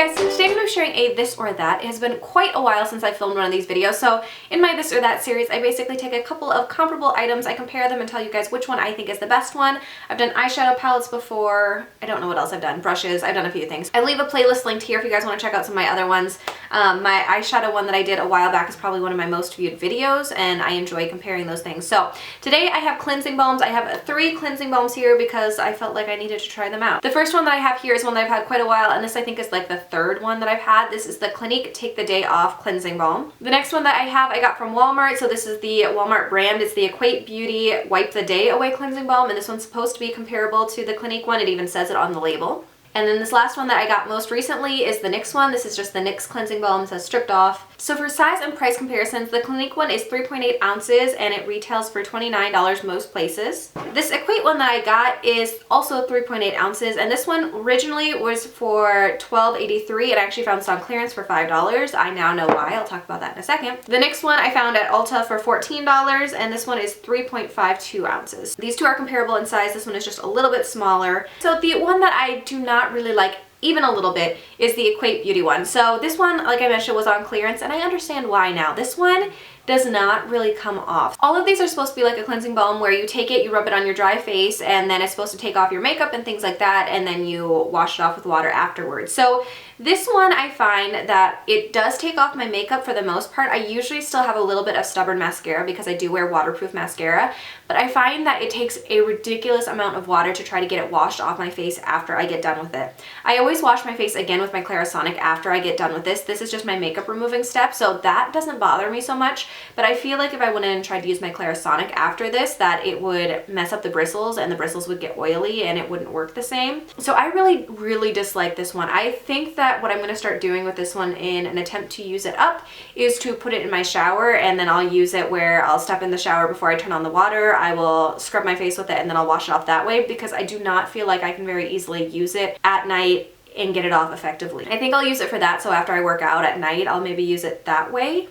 guys, so today I'm going to be sharing a this or that. It has been quite a while since I filmed one of these videos, so in my this or that series I basically take a couple of comparable items, I compare them and tell you guys which one I think is the best one. I've done eyeshadow palettes before, I don't know what else I've done, brushes, I've done a few things. I leave a playlist linked here if you guys want to check out some of my other ones. My eyeshadow one that I did a while back is probably one of my most viewed videos, and I enjoy comparing those things. So today I have cleansing balms. I have 3 cleansing balms here because I felt like I needed to try them out. The first one that I have here is one that I've had quite a while, and this I think is like the third one that I've had. This is the Clinique Take the Day Off Cleansing Balm. The next one that I have I got from Walmart, so this is the Walmart brand. It's the Equate Beauty Wipe the Day Away Cleansing Balm, and this one's supposed to be comparable to the Clinique one. It even says it on the label. And then this last one that I got most recently is the NYX one. This is just the NYX Cleansing Balm. It says stripped off. So for size and price comparisons, the Clinique one is 3.8 ounces and it retails for $29 most places. This Equate one that I got is also 3.8 ounces, and this one originally was for $12.83. It actually found some on clearance for $5. I now know why. I'll talk about that in a second. The NYX one I found at Ulta for $14, and this one is 3.52 ounces. These two are comparable in size. This one is just a little bit smaller. So the one that I do not really like even a little bit is the Equate Beauty one. So this one, like I mentioned, was on clearance, and I understand why now. This one does not really come off. All of these are supposed to be like a cleansing balm where you take it, you rub it on your dry face, and then it's supposed to take off your makeup and things like that, and then you wash it off with water afterwards. So this one, I find that it does take off my makeup for the most part. I usually still have a little bit of stubborn mascara because I do wear waterproof mascara, but I find that it takes a ridiculous amount of water to try to get it washed off my face after I get done with it. I always wash my face again with my Clarisonic after I get done with this. This is just my makeup removing step, so that doesn't bother me so much, but I feel like if I went in and tried to use my Clarisonic after this, that it would mess up the bristles and the bristles would get oily and it wouldn't work the same. So I really dislike this one. I think that what I'm going to start doing with this one in an attempt to use it up is to put it in my shower, and then I'll use it where I'll step in the shower before I turn on the water. I will scrub my face with it and then I'll wash it off that way, because I do not feel like I can very easily use it at night and get it off effectively. I think I'll use it for that, so after I work out at night, I'll maybe use it that way.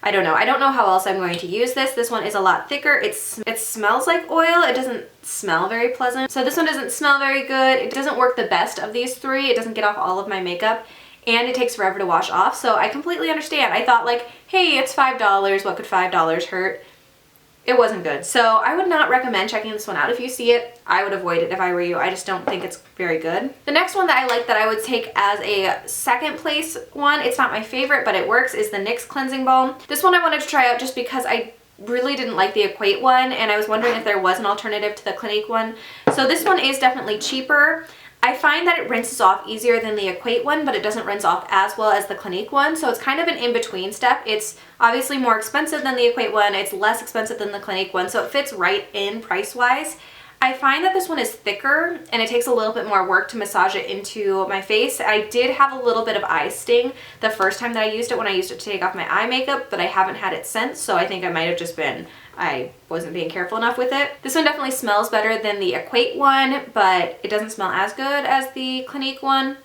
I don't know. I don't know how else I'm going to use this. This one is a lot thicker. It smells like oil. It doesn't smell very pleasant. So this one doesn't smell very good. It doesn't work the best of these 3. It doesn't get off all of my makeup, and it takes forever to wash off. So I completely understand. I thought like, hey, it's $5. What could $5 hurt? It wasn't good. So I would not recommend checking this one out. If you see it, I would avoid it if I were you. I just don't think it's very good. The next one that I like that I would take as a second place one, it's not my favorite, but it works, is the NYX Cleansing Balm. This one I wanted to try out just because I really didn't like the Equate one, and I was wondering if there was an alternative to the Clinique one. So this one is definitely cheaper. I find that it rinses off easier than the Equate one, but it doesn't rinse off as well as the Clinique one, so it's kind of an in-between step. It's obviously more expensive than the Equate one, it's less expensive than the Clinique one, so it fits right in price-wise. I find that this one is thicker, and it takes a little bit more work to massage it into my face. I did have a little bit of eye sting the first time that I used it, when I used it to take off my eye makeup, but I haven't had it since, so I think I might have just been, I wasn't being careful enough with it. This one definitely smells better than the Equate one, but it doesn't smell as good as the Clinique one.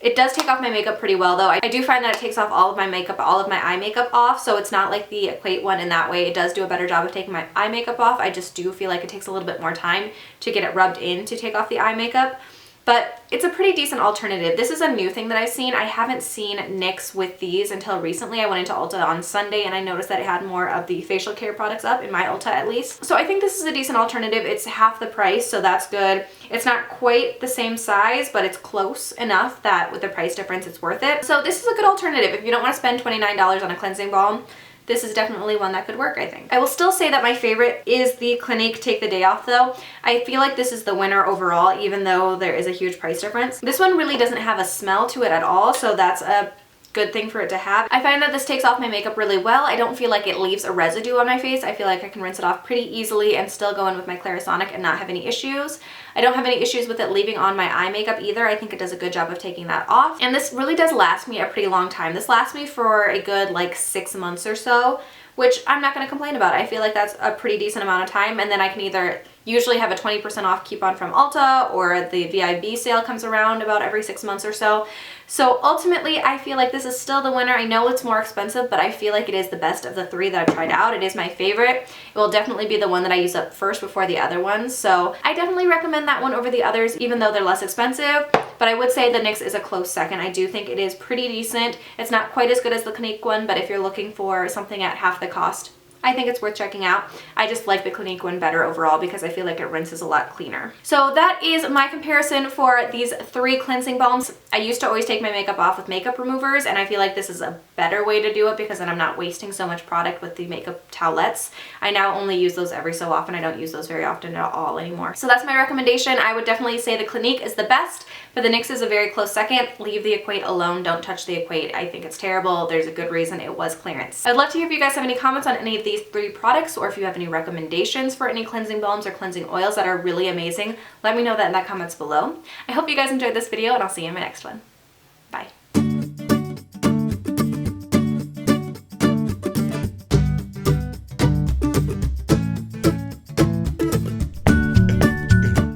It does take off my makeup pretty well though. I do find that it takes off all of my makeup, all of my eye makeup off, so it's not like the Equate one in that way. It does do a better job of taking my eye makeup off. I just do feel like it takes a little bit more time to get it rubbed in to take off the eye makeup. But it's a pretty decent alternative. This is a new thing that I've seen. I haven't seen NYX with these until recently. I went into Ulta on Sunday and I noticed that it had more of the facial care products up, in my Ulta at least. So I think this is a decent alternative. It's half the price, so that's good. It's not quite the same size, but it's close enough that with the price difference, it's worth it. So this is a good alternative if you don't want to spend $29 on a cleansing balm. This is definitely one that could work, I think. I will still say that my favorite is the Clinique Take the Day Off though. I feel like this is the winner overall, even though there is a huge price difference. This one really doesn't have a smell to it at all, so that's a good thing for it to have. I find that this takes off my makeup really well. I don't feel like it leaves a residue on my face. I feel like I can rinse it off pretty easily and still go in with my Clarisonic and not have any issues. I don't have any issues with it leaving on my eye makeup either. I think it does a good job of taking that off. And this really does last me a pretty long time. This lasts me for a good like 6 months or so, which I'm not going to complain about. I feel like that's a pretty decent amount of time, and then I can either usually have a 20% off coupon from Ulta, or the VIB sale comes around about every 6 months or so. So ultimately, I feel like this is still the winner. I know it's more expensive, but I feel like it is the best of the 3 that I've tried out. It is my favorite. It will definitely be the one that I use up first before the other ones. So I definitely recommend that one over the others, even though they're less expensive. but I would say the NYX is a close second. I do think it is pretty decent. It's not quite as good as the Clinique one, but if you're looking for something at half the cost, I think it's worth checking out. I just like the Clinique one better overall because I feel like it rinses a lot cleaner. So that is my comparison for these 3 cleansing balms. I used to always take my makeup off with makeup removers, and I feel like this is a better way to do it because then I'm not wasting so much product with the makeup towelettes. I now only use those every so often. I don't use those very often at all anymore. So that's my recommendation. I would definitely say the Clinique is the best, but the NYX is a very close second. Leave the Equate alone. Don't touch the Equate. I think it's terrible. There's a good reason it was clearance. I'd love to hear if you guys have any comments on any of these 3 products, or if you have any recommendations for any cleansing balms or cleansing oils that are really amazing. Let me know that in the comments below. I hope you guys enjoyed this video, and I'll see you in my next one. Bye.